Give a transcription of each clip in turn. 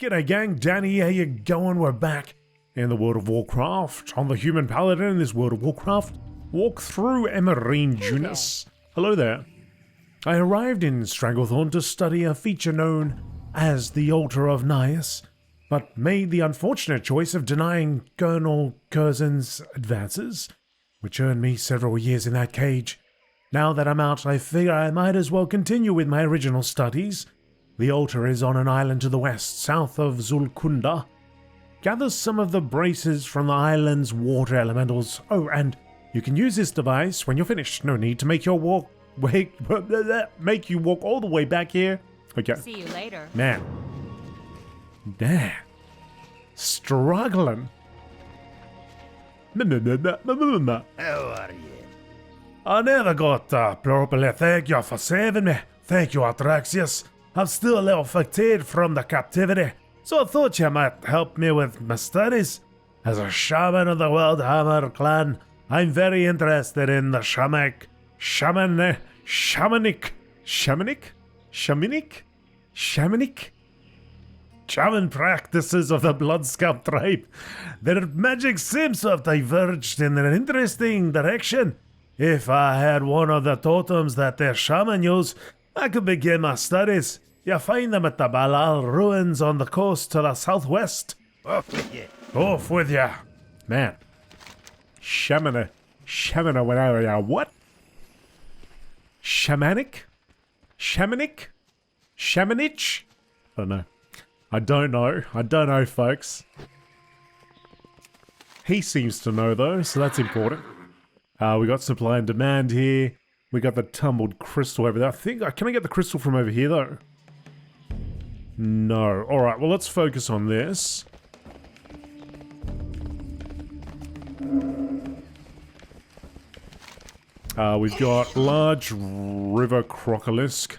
G'day gang, Danny, how you going? We're back in the World of Warcraft on the human Paladin in this World of Warcraft walkthrough Emerine Junus. Hello there. I arrived in Stranglethorn to study a feature known as the Altar of Nias, but made the unfortunate choice of denying Colonel Curzon's advances, which earned me several years in that cage. Now that I'm out, I figure I might as well continue with my original studies. The altar is on an island to the west, south of Zulkunda. Gather some of the braces from the island's water elementals. Oh, and you can use this device when you're finished. No need to make you walk all the way back here. Okay. See you later. Man. Damn. Struggling. How are you? I never got properly thank you for saving me. Thank you, Artraxius. I'm still a little fatigued from the captivity, so I thought you might help me with my studies. As a shaman of the Wildhammer clan, I'm very interested in the shamanic shaman practices of the Bloodscalp tribe. Their magic seems to have diverged in an interesting direction. If I had one of the totems that their shaman use, I could begin my studies. You find them at the Balal ruins on the coast to the southwest. Off with you. Off with ya. Man. Shamanic whatever ya. What? Shamanic? Shamanich? I don't know, folks. He seems to know, though, so that's important. We got supply and demand here. We got the tumbled crystal over there. Can I get the crystal from over here, though? No. Alright, well, let's focus on this. We've got large river crocolisk.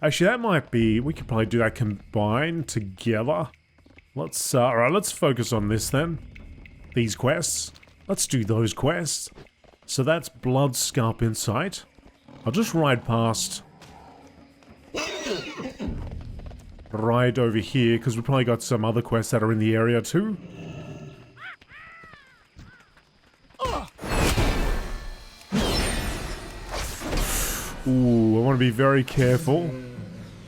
Actually, that might be... We could probably do that combined together. Alright, let's focus on this then. These quests. Let's do those quests. So that's Bloodscalp Insight. I'll just ride past. Ride over here, because we've probably got some other quests that are in the area too. Ooh, I want to be very careful,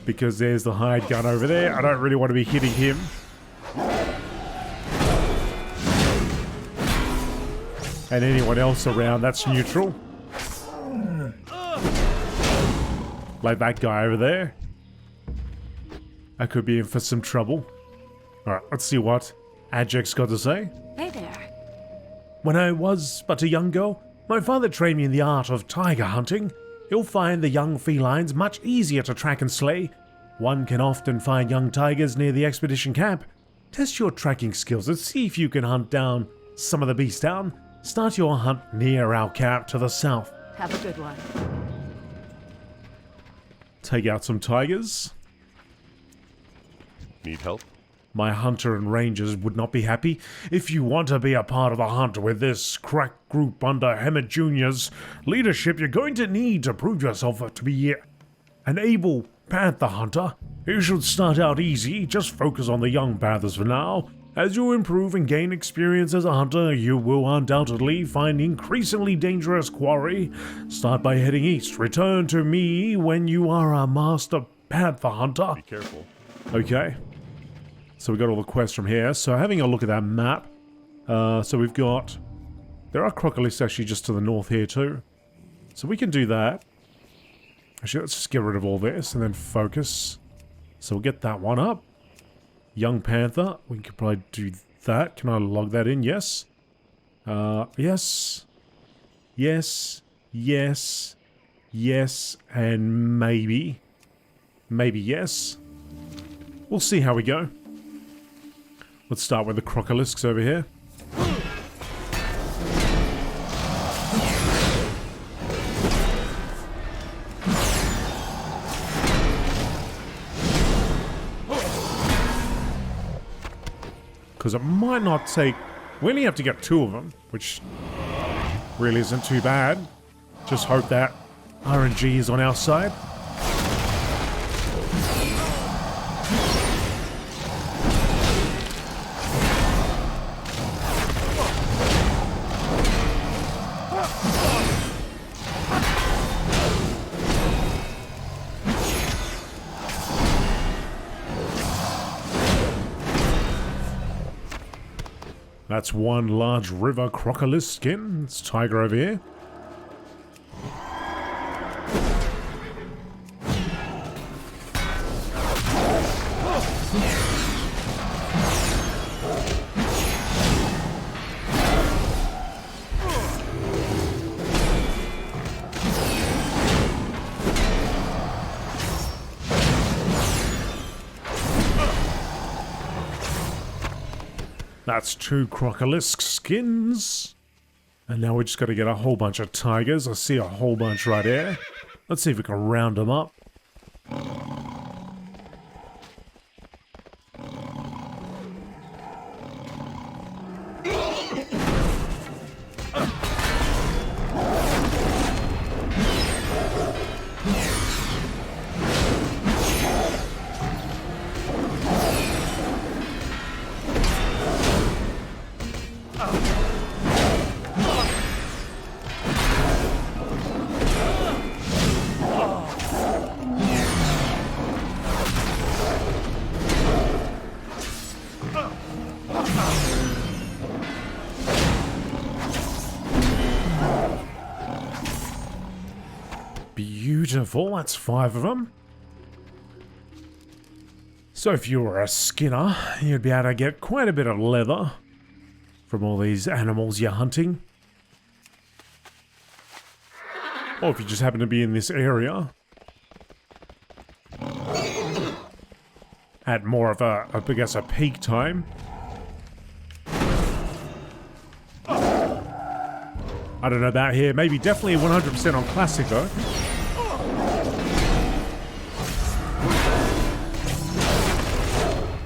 because there's the hide gun over there. I don't really want to be hitting him. And anyone else around, that's neutral. Like that guy over there. I could be in for some trouble. Alright, let's see what Adject's got to say. Hey there. When I was but a young girl, my father trained me in the art of tiger hunting. You'll find the young felines much easier to track and slay. One can often find young tigers near the expedition camp. Test your tracking skills and see if you can hunt down some of the beasts down. Start your hunt near our camp to the south. Have a good one. Take out some tigers. Need help? My hunter and rangers would not be happy. If you want to be a part of the hunt with this crack group under Hemet Jr.'s leadership, you're going to need to prove yourself to be an able panther hunter. You should start out easy, just focus on the young panthers for now. As you improve and gain experience as a hunter, you will undoubtedly find increasingly dangerous quarry. Start by heading east. Return to me when you are a master panther hunter. Be careful. Okay. So we got all the quests from here. So having a look at that map. So we've got... There are crocolisks actually just to the north here too. So we can do that. Actually, let's just get rid of all this and then focus. So we'll get that one up. Young Panther. We could probably do that. Can I log that in? Yes. Yes. Yes. Yes. Yes. And maybe. Maybe yes. We'll see how we go. Let's start with the crocolisks over here. Because it might not take... We only have to get 2 of them, which really isn't too bad. Just hope that RNG is on our side. That's one large river crocodile skin. It's tiger over here. That's 2 crocodilisk skins. And now we just got to get a whole bunch of tigers. I see a whole bunch right here. Let's see if we can round them up. Beautiful, that's 5 of them. So if you were a skinner, you'd be able to get quite a bit of leather from all these animals you're hunting. Or if you just happen to be in this area at more of a, I guess, a peak time. I don't know about here, maybe definitely 100% on classic though.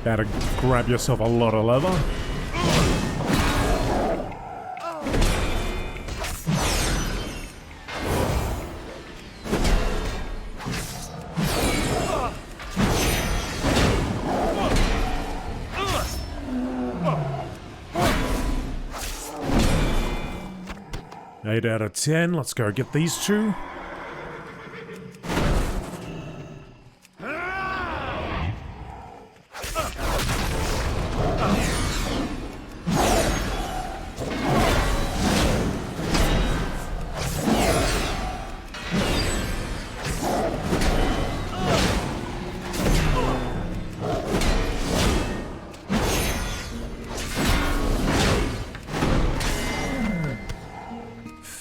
Better grab yourself a lot of leather. Eight out of 10. Let's go get these 2.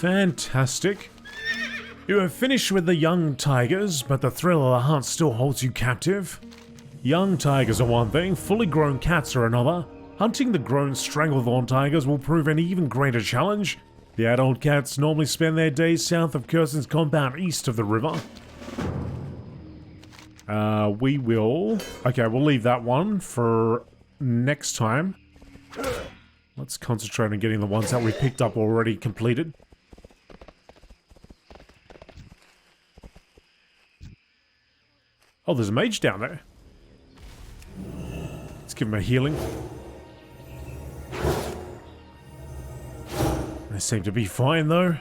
Fantastic. You have finished with the young tigers, but the thrill of the hunt still holds you captive. Young tigers are one thing, fully grown cats are another. Hunting the grown Stranglethorn tigers will prove an even greater challenge. The adult cats normally spend their days south of Kirsten's compound east of the river. We will... Okay, we'll leave that one for next time. Let's concentrate on getting the ones that we picked up already completed. Oh, there's a mage down there. Let's give him a healing. They seem to be fine, though.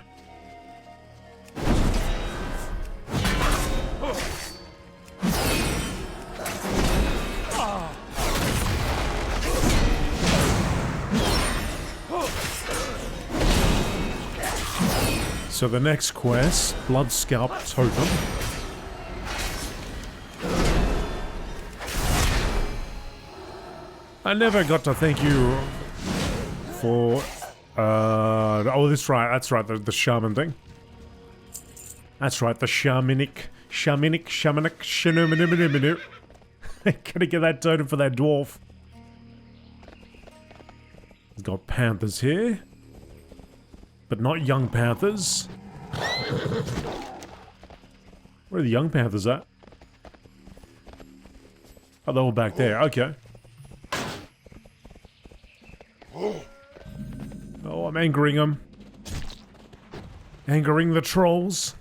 So the next quest, Bloodscalp Totem. I never got to thank you for, oh, that's right, the shaman thing. That's right, the shamanic, Gotta get that totem for that dwarf. He's got panthers here. But not young panthers. Where are the young panthers at? Oh, they're all back there, okay. Oh, I'm angering them. Angering the trolls.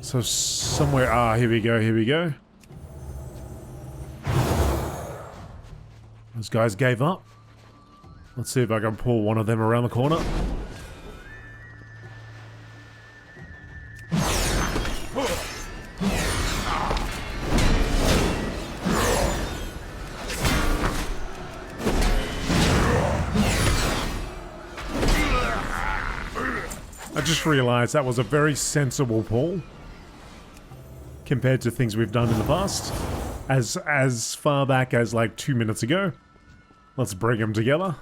So somewhere... here we go. Those guys gave up. Let's see if I can pull one of them around the corner. just realized that was a very sensible pull compared to things we've done in the past. As far back as like 2 minutes ago. Let's bring them together.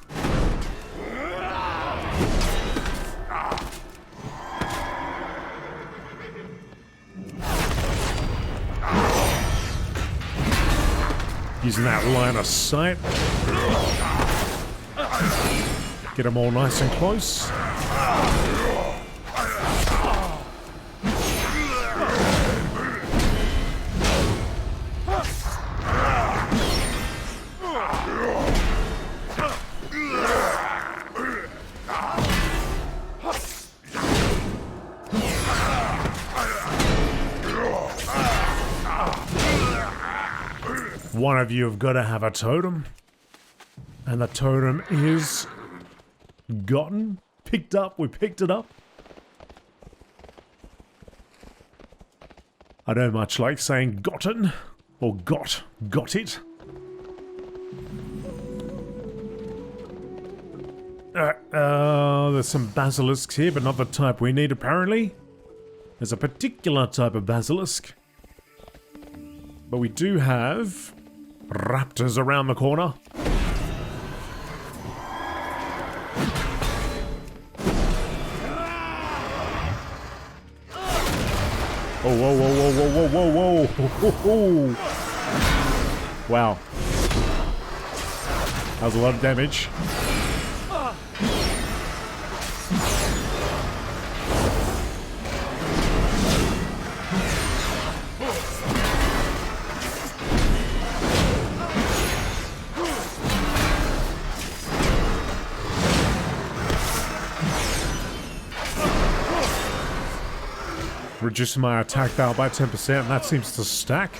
Using that line of sight. Get them all nice and close. One of you have got to have a totem. And the totem is gotten, picked up. We picked it up. I don't much like saying gotten or got it. There's some basilisks here, but not the type we need apparently. There's a particular type of basilisk. But we do have raptors around the corner. Oh, whoa, whoa, whoa, whoa, whoa, whoa, whoa, whoa. Wow. That was a lot of damage. Reducing my attack power by 10%, and that seems to stack.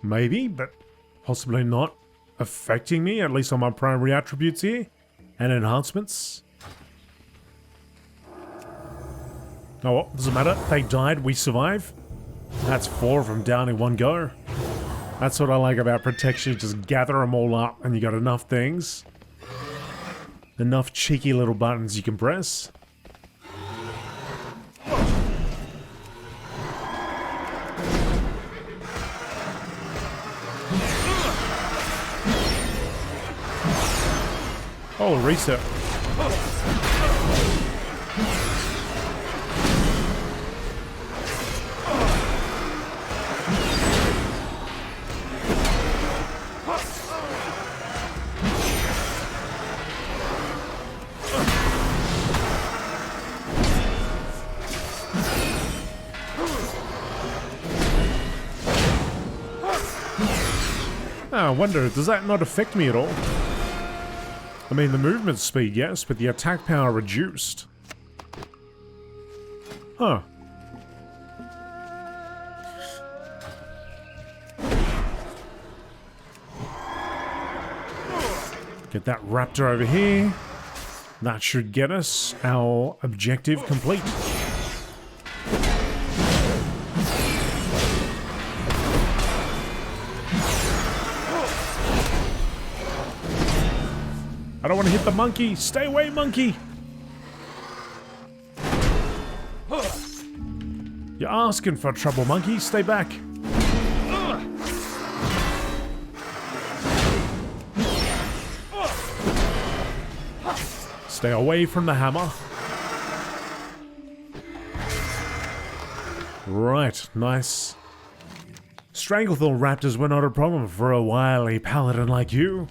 Maybe, but possibly not affecting me, at least on my primary attributes here, and enhancements. Oh, well, doesn't matter. They died, we survive. That's 4 of them down in one go. That's what I like about protection. You just gather them all up and you got enough things. Enough cheeky little buttons you can press. Oh, reset. I wonder, does that not affect me at all? I mean, the movement speed, yes, but the attack power reduced. Huh. Get that raptor over here. That should get us our objective complete. I don't want to hit the monkey. Stay away, monkey. You're asking for trouble, monkey. Stay back. Stay away from the hammer. Right, nice. Stranglethorn raptors were not a problem for a wily paladin like you.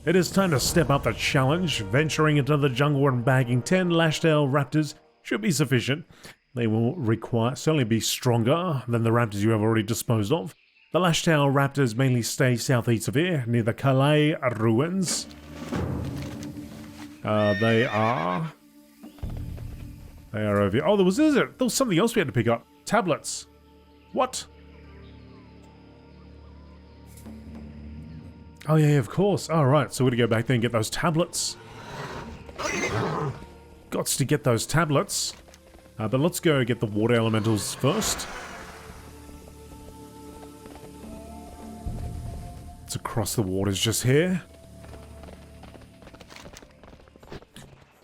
It is time to step up the challenge. Venturing into the jungle and bagging 10 lashed-tail raptors should be sufficient. They will certainly be stronger than the raptors you have already disposed of. The lashed-tail raptors mainly stay southeast of here, near the Calais ruins. They are over here. Oh, there was something else we had to pick up. Tablets. What? Oh yeah, of course. Alright, so we're gonna go back there and get those tablets. Gots to get those tablets. But let's go get the water elementals first. It's across the waters just here.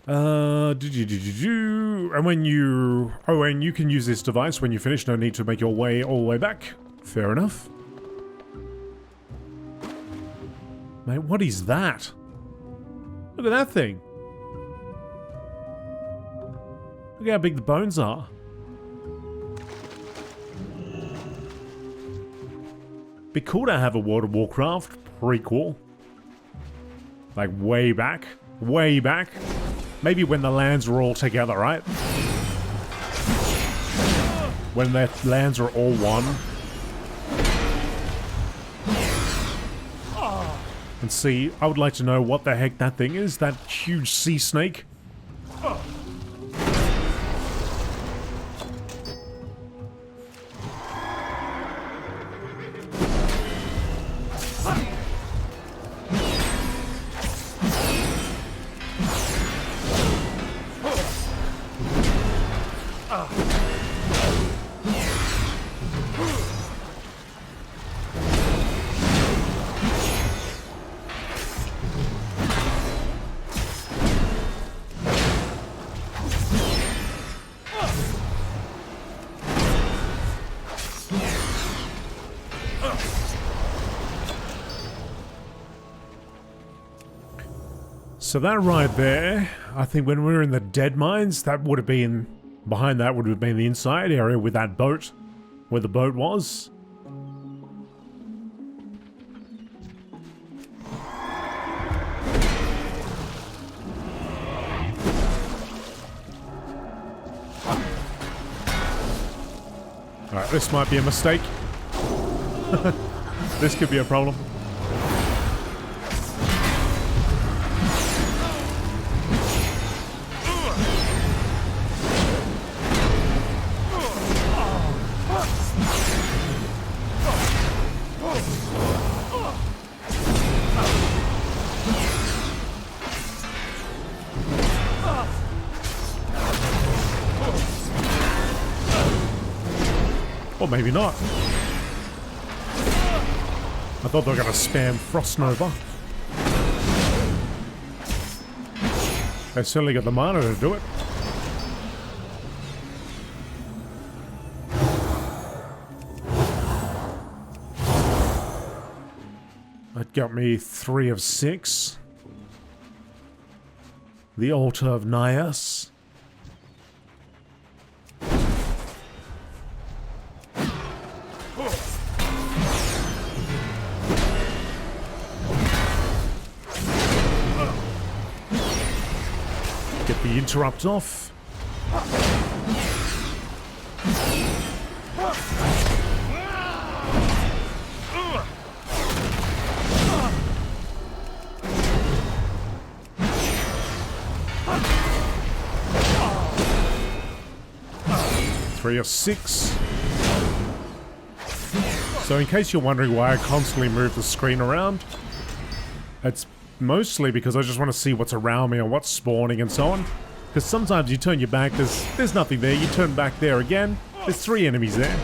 And when you... Oh, and you can use this device when you finish. No need to make your way all the way back. Fair enough. Mate, what is that? Look at that thing. Look how big the bones are. Be cool to have a World of Warcraft prequel. Like way back. Way back. Maybe when the lands were all together, right? When the lands are all one. And see, I would like to know what the heck that thing is. That huge sea snake. So that right there, I think when we were in the dead mines, that would have been, behind that would have been the inside area with that boat, where the boat was. Alright, this might be a mistake. This could be a problem. Or maybe not. I thought they were going to spam Frost Nova. They certainly got the mana to do it. That got me 3 of 6. The Altar of Nias. Get the interrupt off. Three of 6. So in case you're wondering why I constantly move the screen around, it's mostly because I just want to see what's around me and what's spawning and so on. Because sometimes you turn your back, there's nothing there, you turn back there again, there's 3 enemies there.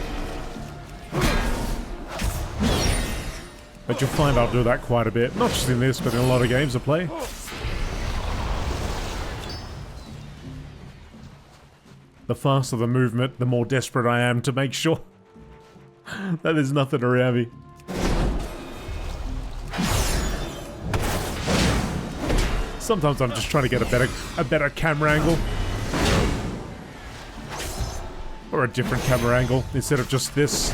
But you'll find I'll do that quite a bit, not just in this, but in a lot of games I play. The faster the movement, the more desperate I am to make sure that there's nothing around me. Sometimes I'm just trying to get a better camera angle. Or a different camera angle, instead of just this.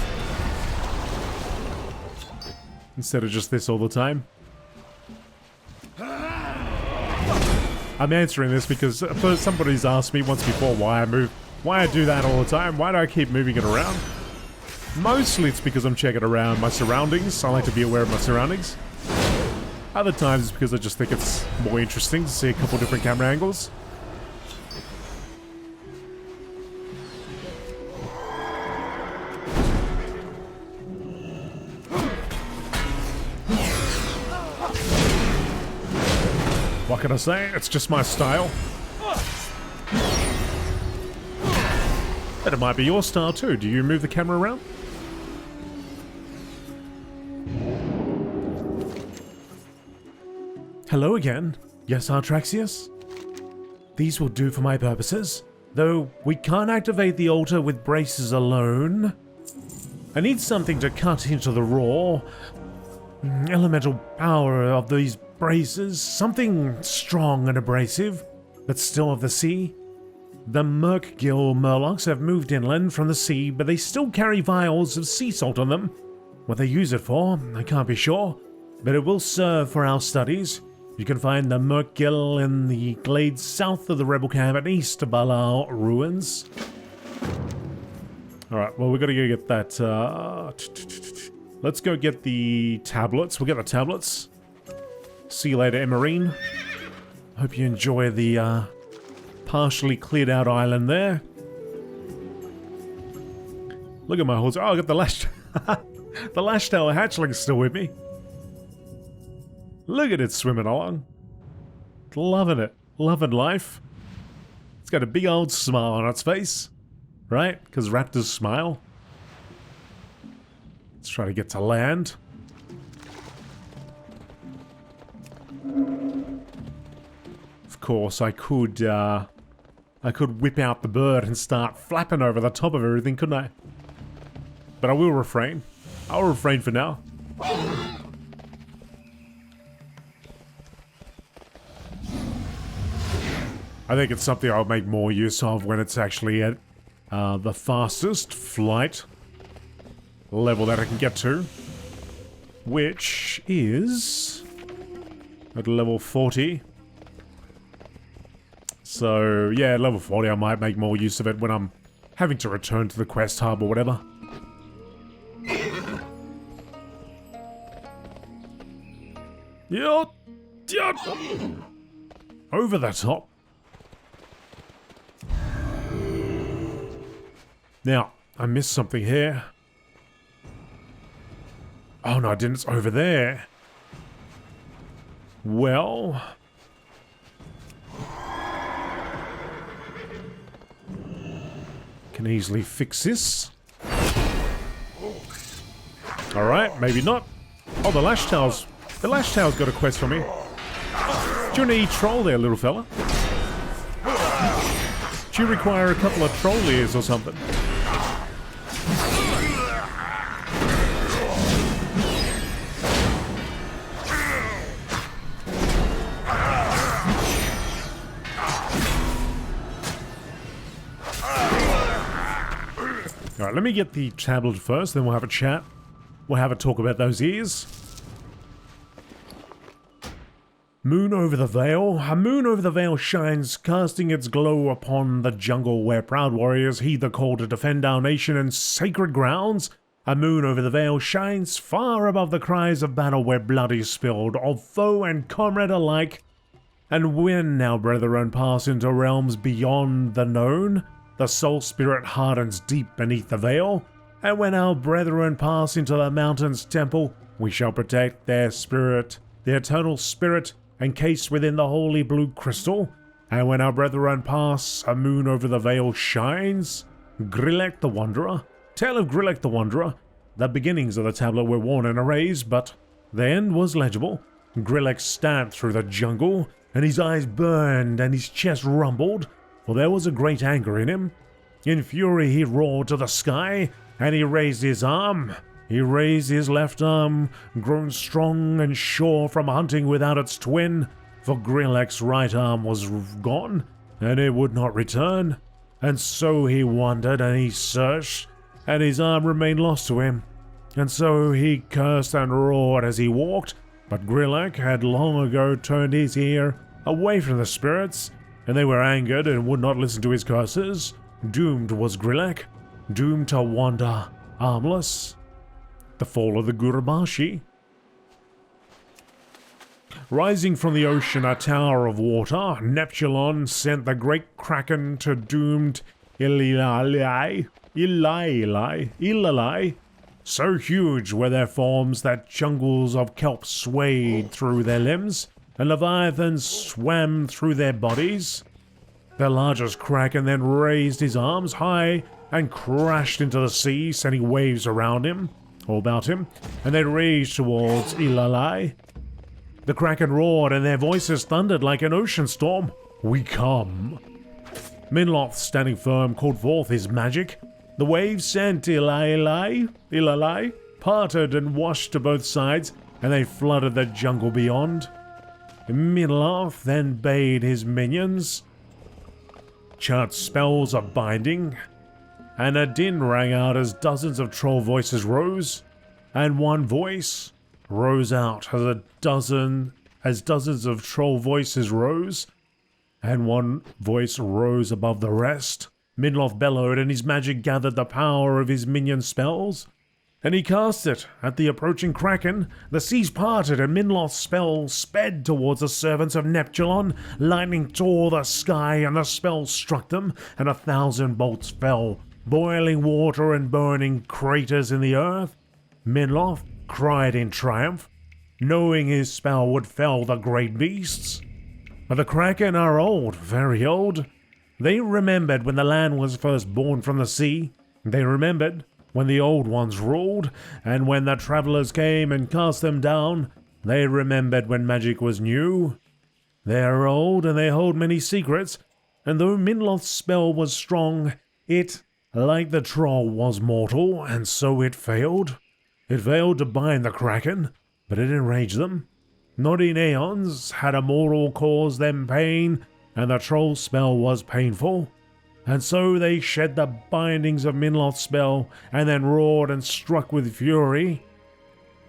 Instead of just this all the time. I'm answering this because somebody's asked me once before why I do that all the time. Why do I keep moving it around? Mostly it's because I'm checking around my surroundings. I like to be aware of my surroundings. Other times it's because I just think it's more interesting to see a couple different camera angles. What can I say? It's just my style. But it might be your style too. Do you move the camera around? Hello again. Yes, Artraxius? These will do for my purposes, though we can't activate the altar with braces alone. I need something to cut into the raw elemental power of these braces, something strong and abrasive, but still of the sea. The Merkgill Murlocs have moved inland from the sea, but they still carry vials of sea salt on them. What they use it for, I can't be sure, but it will serve for our studies. You can find the Merkgill in the glades south of the rebel camp and east of Balar ruins. Alright, well, we've got to go get that, let's go get the tablets. We'll get the tablets. See you later, Emerine. Hope you enjoy the, partially cleared out island there. Look at my horse. Oh, I got the lash... the lashtail hatchling still with me. Look at it swimming along. Loving it. Loving life. It's got a big old smile on its face. Right? Because raptors smile. Let's try to get to land. Of course, I could whip out the bird and start flapping over the top of everything, couldn't I? But I will refrain. I'll refrain for now. I think it's something I'll make more use of when it's actually at the fastest flight level that I can get to, which is at level 40. So yeah, at level 40 I might make more use of it when I'm having to return to the quest hub or whatever. Over the top. Now, I missed something here. Oh no, I didn't. It's over there. Well... can easily fix this. Alright, maybe not. Oh, the lashtail's got a quest for me. Do you want to eat troll there, little fella? Do you require a couple of troll ears or something? Alright, let me get the tablet first, then we'll have a chat. We'll have a talk about those ears. Moon over the Vale. A moon over the Vale shines, casting its glow upon the jungle where proud warriors heed the call to defend our nation and sacred grounds. A moon over the Vale shines far above the cries of battle where blood is spilled, of foe and comrade alike. And when our brethren pass into realms beyond the known, the soul spirit hardens deep beneath the veil. And when our brethren pass into the mountain's temple, we shall protect their spirit, the eternal spirit, encased within the holy blue crystal. And when our brethren pass, a moon over the veil shines. Grillek the Wanderer. Tale of Grillek the Wanderer. The beginnings of the tablet were worn and erased, but the end was legible. Grillek stamped through the jungle, and his eyes burned and his chest rumbled, for there was a great anger in him. In fury he roared to the sky, and he raised his arm. He raised his left arm, grown strong and sure from hunting without its twin, for Grillek's right arm was gone, and it would not return. And so he wandered and he searched, and his arm remained lost to him. And so he cursed and roared as he walked, but Grillek had long ago turned his ear away from the spirits, and they were angered and would not listen to his curses. Doomed was Grillek, doomed to wander armless. The fall of the Gurubashi. Rising from the ocean, a tower of water, Neptulon sent the great kraken to doomed Ilalai. So huge were their forms that jungles of kelp swayed through their limbs, and leviathans swam through their bodies. The largest kraken then raised his arms high and crashed into the sea, sending waves around him, all about him, and they raged towards Ilalai. The Kraken roared, and their voices thundered like an ocean storm. We come. Minloth, standing firm, called forth his magic. The waves sent Ilalai, parted and washed to both sides, and they flooded the jungle beyond. Minloth then bade his minions chant spells of binding, and a din rang out as dozens of troll voices rose, and one voice rose out as dozens of troll voices rose, and one voice rose above the rest. Minloth bellowed, and his magic gathered the power of his minion spells, and he cast it at the approaching Kraken. The seas parted, and Minloth's spell sped towards the servants of Neptulon. Lightning tore the sky, and the spell struck them, and 1,000 bolts fell, boiling water and burning craters in the earth. Minloth cried in triumph, knowing his spell would fell the great beasts. But the Kraken are old, very old. They remembered when the land was first born from the sea. They remembered when the old ones ruled, and when the travelers came and cast them down. They remembered when magic was new. They are old, and they hold many secrets, and though Minloth's spell was strong, it, like the troll, was mortal, and so it failed. It failed to bind the Kraken, but it enraged them. Not in aeons had a mortal caused them pain, and the troll's spell was painful. And so they shed the bindings of Minloth's spell, and then roared and struck with fury.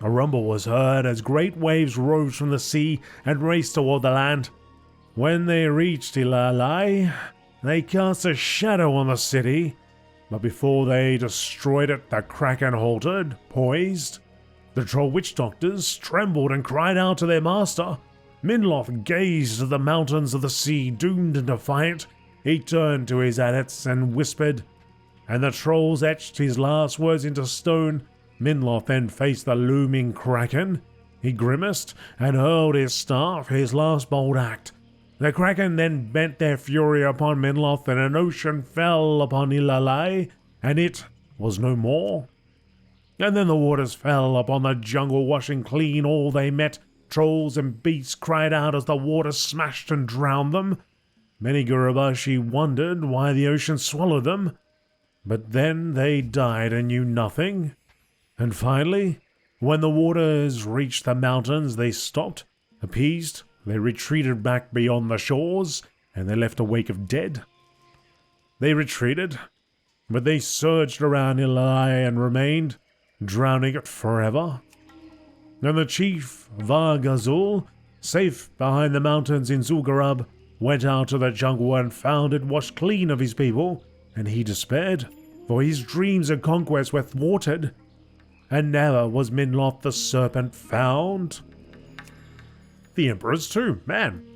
A rumble was heard as great waves rose from the sea and raced toward the land. When they reached Ilalai, they cast a shadow on the city, but before they destroyed it, the Kraken halted, poised. The troll witch doctors trembled and cried out to their master. Minloth gazed at the mountains of the sea, doomed and defiant. He turned to his adepts and whispered, and the trolls etched his last words into stone. Minloth then faced the looming Kraken. He grimaced and hurled his staff, his last bold act. The Kraken then bent their fury upon Minloth, and an ocean fell upon Ilalai, and it was no more. And then the waters fell upon the jungle, washing clean all they met. Trolls and beasts cried out as the water smashed and drowned them. Many Gurubashi wondered why the ocean swallowed them, but then they died and knew nothing. And finally, when the waters reached the mountains, they stopped, appeased. They retreated back beyond the shores, and they left a wake of dead. They retreated, but they surged around Ilalai and remained, drowning it forever. And the chief, Vargazul, safe behind the mountains in Zul'Gurub, went out to the jungle and found it washed clean of his people, and he despaired, for his dreams of conquest were thwarted, and never was Minloth the serpent found. The Emperor's tomb, man.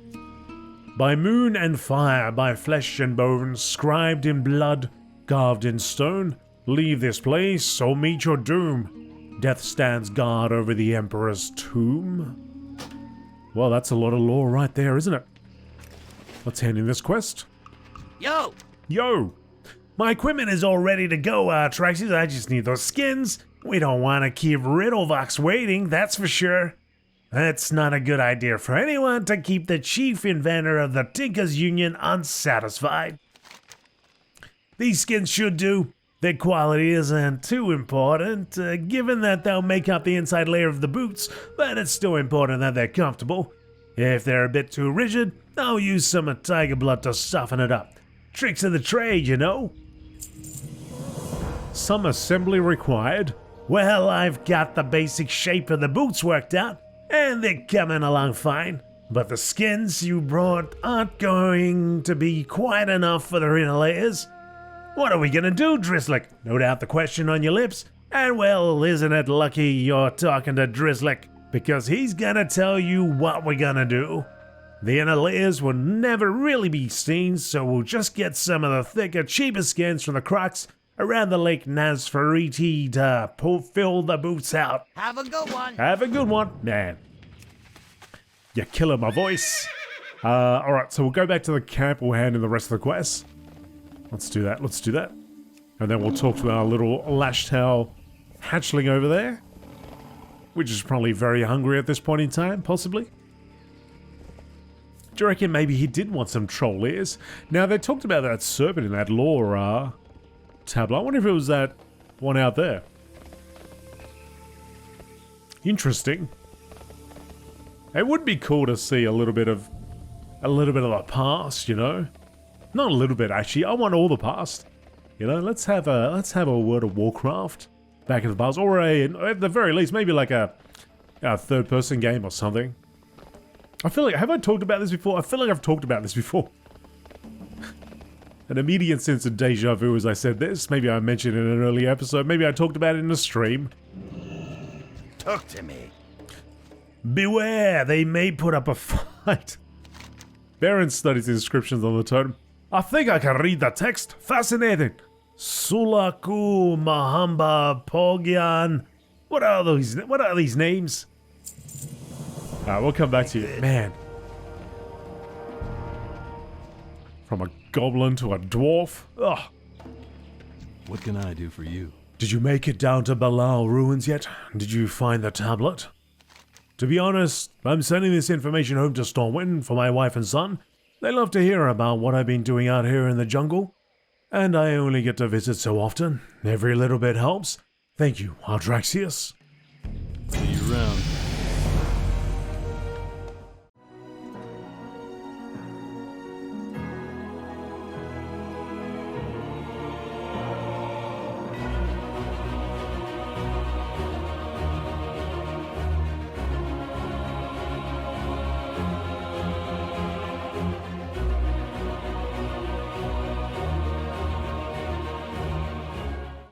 By moon and fire, by flesh and bone, scribed in blood, carved in stone, leave this place or meet your doom. Death stands guard over the Emperor's tomb. Well, that's a lot of lore right there, isn't it? Let's hand in this quest. Yo! My equipment is all ready to go, Artraxius. I just need those skins. We don't want to keep Riddlevox waiting, that's for sure. It's not a good idea for anyone to keep the chief inventor of the Tinkers Union unsatisfied. These skins should do. Their quality isn't too important, given that they'll make up the inside layer of the boots, but it's still important that they're comfortable. If they're a bit too rigid, I'll use some tiger blood to soften it up. Tricks of the trade, you know. Some assembly required. Well, I've got the basic shape of the boots worked out, and they're coming along fine. But the skins you brought aren't going to be quite enough for the inner layers. What are we gonna do, Drizzlick? No doubt the question on your lips. And well, isn't it lucky you're talking to Drizzlick? Because he's gonna tell you what we're gonna do. The inner layers will never really be seen, so we'll just get some of the thicker, cheaper skins from the crocs around the Lake Nazfariti to fill the boots out. Have a good one. Have a good one, man. You're killing my voice. Alright, so we'll go back to the camp. We'll hand in the rest of the quests. Let's do that. And then we'll talk to our little lashtail hatchling over there, which is probably very hungry at this point in time, possibly. Do you reckon maybe he did want some troll ears? Now, they talked about that serpent in that lore tablet. I wonder if it was that one out there. Interesting. It would be cool to see a little bit of the past, you know? Not a little bit, actually. I want all the past. You know, let's have a World of Warcraft back in the past, or at the very least, maybe like a third-person game or something. I feel like, have I talked about this before? I feel like I've talked about this before. An immediate sense of deja vu as I said this. Maybe I mentioned it in an early episode. Maybe I talked about it in a stream. Talk to me. Beware, they may put up a fight. Baron studies the inscriptions on the totem. I think I can read the text. Fascinating. Sulaku Mahamba Pogyan. What are these names? We'll come back to you. Man. From a goblin to a dwarf. Ugh. What can I do for you? Did you make it down to Balal ruins yet? Did you find the tablet? To be honest, I'm sending this information home to Stormwind for my wife and son. They love to hear about what I've been doing out here in the jungle. And I only get to visit so often. Every little bit helps. Thank you, Artraxius.